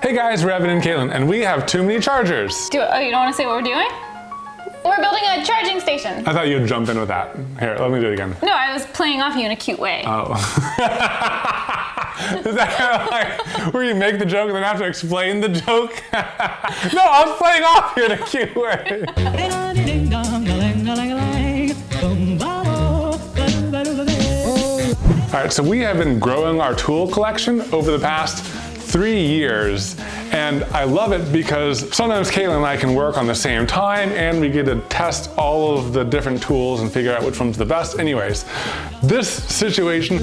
Hey guys, we're Evan and Katelyn, and we have too many chargers. Oh, you don't want to say what we're doing? We're building a charging station. I thought you'd jump in with that. Here, let me do it again. No, I was playing off you in a cute way. Oh. Is that kind of like where you make the joke and then have to explain the joke? No, I was playing off you in a cute way. All right, so we have been growing our tool collection over the past 3 years, and I love it because sometimes Katelyn and I can work on the same time and we get to test all of the different tools and figure out which one's the best. Anyways, this situation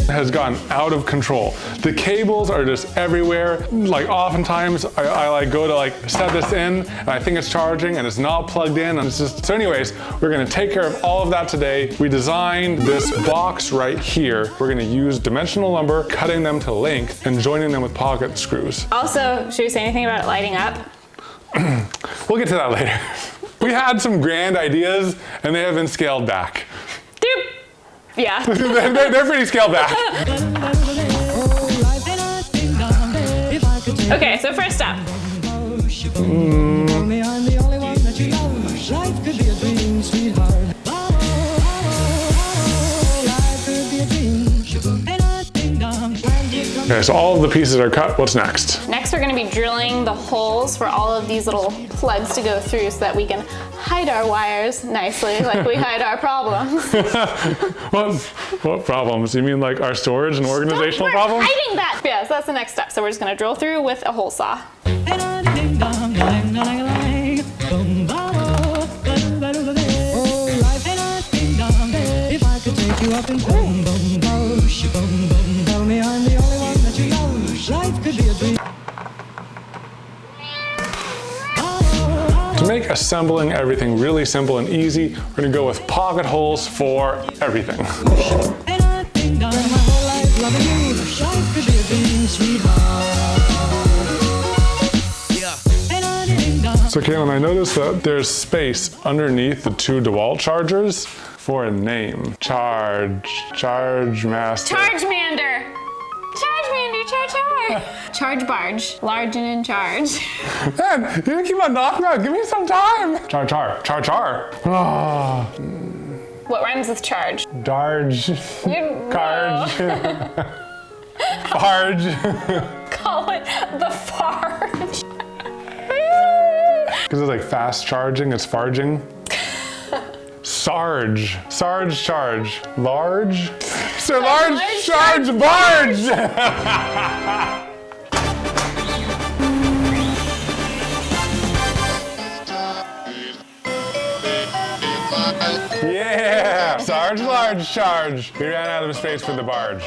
has gotten out of control. The cables are just everywhere. Like oftentimes I like go to like set this in and I think it's charging and it's not plugged in, and it's just, so anyways, we're gonna take care of all of that today. We designed this box right here. We're gonna use dimensional lumber, cutting them to length and joining them with pocket screws. Also, should we say anything about it lighting up? We'll get to that later. We had some grand ideas and they have been scaled back. Doop. Yeah. they're pretty scaled back. Okay, so first up. Okay, so all of the pieces are cut. What's next? Next, we're going to be drilling the holes for all of these little plugs to go through so that we can hide our wires nicely, like we hide our problems. What problems? You mean like our storage and organizational problems? Hiding that! Yes, that's the next step. So we're just going to drill through with a hole saw. To make assembling everything really simple and easy, we're gonna go with pocket holes for everything. So Katelyn, I noticed that there's space underneath the two DeWalt chargers for a name. Charge Master. Chargemander! Chargemander, Charge barge, large and in charge. Man, you keep on knocking out. Give me some time. Char. Oh. What rhymes with charge? Darge. Carge. Farge. Call it the farge. Because it's like fast charging, it's farging. Sarge. Charge. Large? So large charge barge! Yeah! Sarge, large charge. We ran out of space for the barge.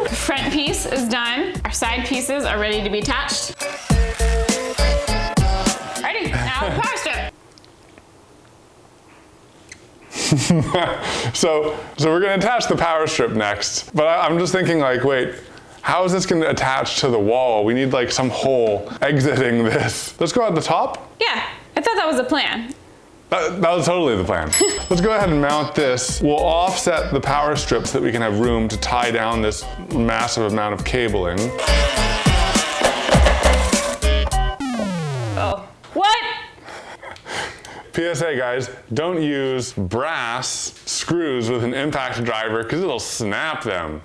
The front piece is done. Our side pieces are ready to be attached. Ready, now the power strip. So we're gonna attach the power strip next, but I'm just thinking like, wait, how is this gonna attach to the wall? We need like some hole exiting this. Let's go at the top. Yeah, I thought that was the plan. That was totally the plan. Let's go ahead and mount this. We'll offset the power strip so that we can have room to tie down this massive amount of cabling. Oh, what? PSA guys, don't use brass screws with an impact driver because it'll snap them.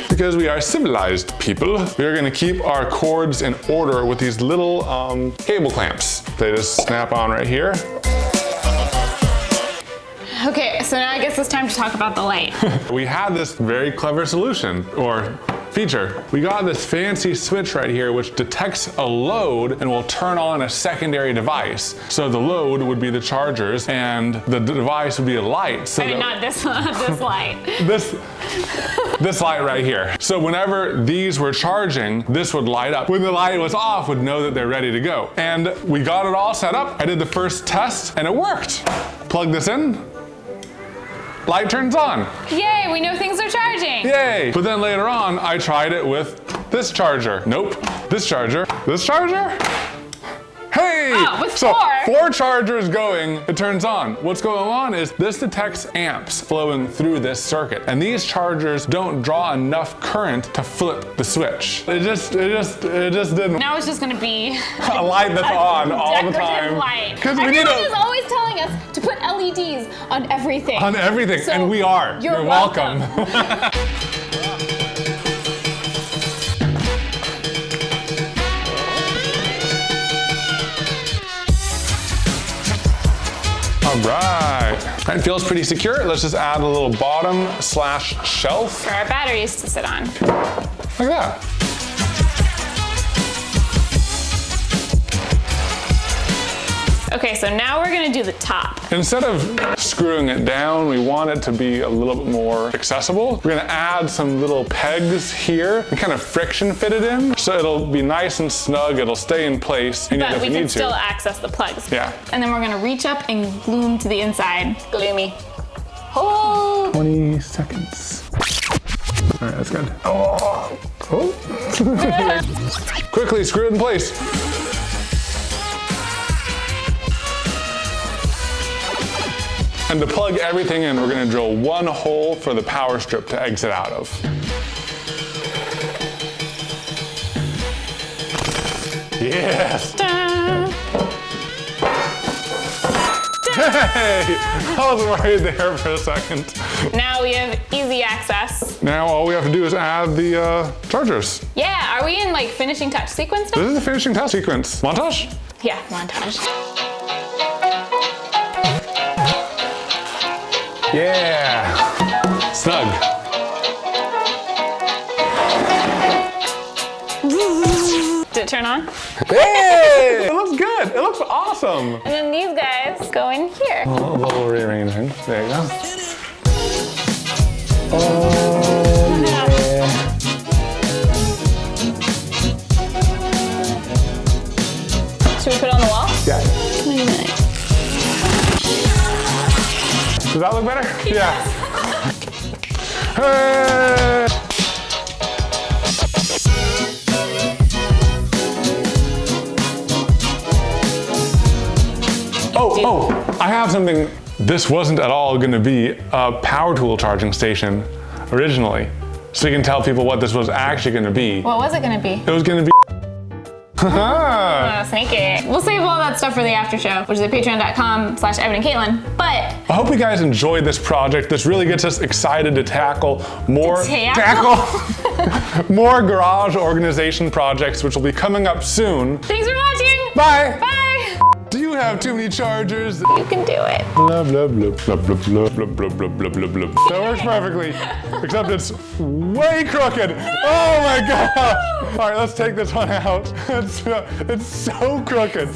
Because we are civilized people, we are gonna keep our cords in order with these little cable clamps. They just snap on right here. Okay, so now I guess it's time to talk about the light. We had this very clever solution, or feature. We got this fancy switch right here which detects a load and will turn on a secondary device. So the load would be the chargers and the device would be a light. So Not this light. This light right here. So whenever these were charging, this would light up. When the light was off, would know that they're ready to go. And we got it all set up. I did the first test and it worked. Plug this in. Light turns on. Yay, we know things are charging. Yay! But then later on, I tried it with this charger. Nope. This charger. This charger? Hey! Oh, with so four. 4 chargers going, it turns on. What's going on is this detects amps flowing through this circuit, and these chargers don't draw enough current to flip the switch. It just didn't. Now it's just gonna be A light that's on all the decorative time. light. Because we Everyone need is always telling us to put LEDs on everything. on everything, So and we are. you're welcome. All right. It feels pretty secure. Let's just add a little bottom/shelf. For our batteries to sit on. Like that. Okay, so now we're gonna do the top. Instead of screwing it down, we want it to be a little bit more accessible. We're gonna add some little pegs here and kind of friction fit it in, so it'll be nice and snug, it'll stay in place, and But if we you can need still to. access the plugs. Yeah. And then we're gonna reach up and glue them to the inside. Gloomy. Hold. 20 seconds. All right, that's good. Oh. Quickly screw it in place. And to plug everything in, we're gonna drill 1 hole for the power strip to exit out of. Yes! Ta-da. Hey! I was worried there for a second. Now we have easy access. Now all we have to do is add the chargers. Yeah, are we in like finishing touch sequence now? This is the finishing test sequence. Montage? Yeah, montage. Yeah! Snug. Did it turn on? Hey! It looks good. It looks awesome. And then these guys go in here. A little rearranging. There you go. Oh, yeah. Should we put it on the wall? Yeah. Does that look better? Yeah. Hey! Oh, I have something. This wasn't at all gonna be a power tool charging station originally. So you can tell people what this was actually gonna be. What was it gonna be? It was gonna be Oh, sneaky. We'll save all that stuff for the after show, which is at patreon.com/Evan and Katelyn. But I hope you guys enjoyed this project. This really gets us excited to tackle more more garage organization projects, which will be coming up soon. thanks for watching. Bye. Bye. Do you have too many chargers? You can do it. Blah, blah, blah, blah, blah, blah, blah, blah, blah, blah, blah, blah. That works perfectly, except it's way crooked. Oh my God. All right, let's take this one out. It's so crooked.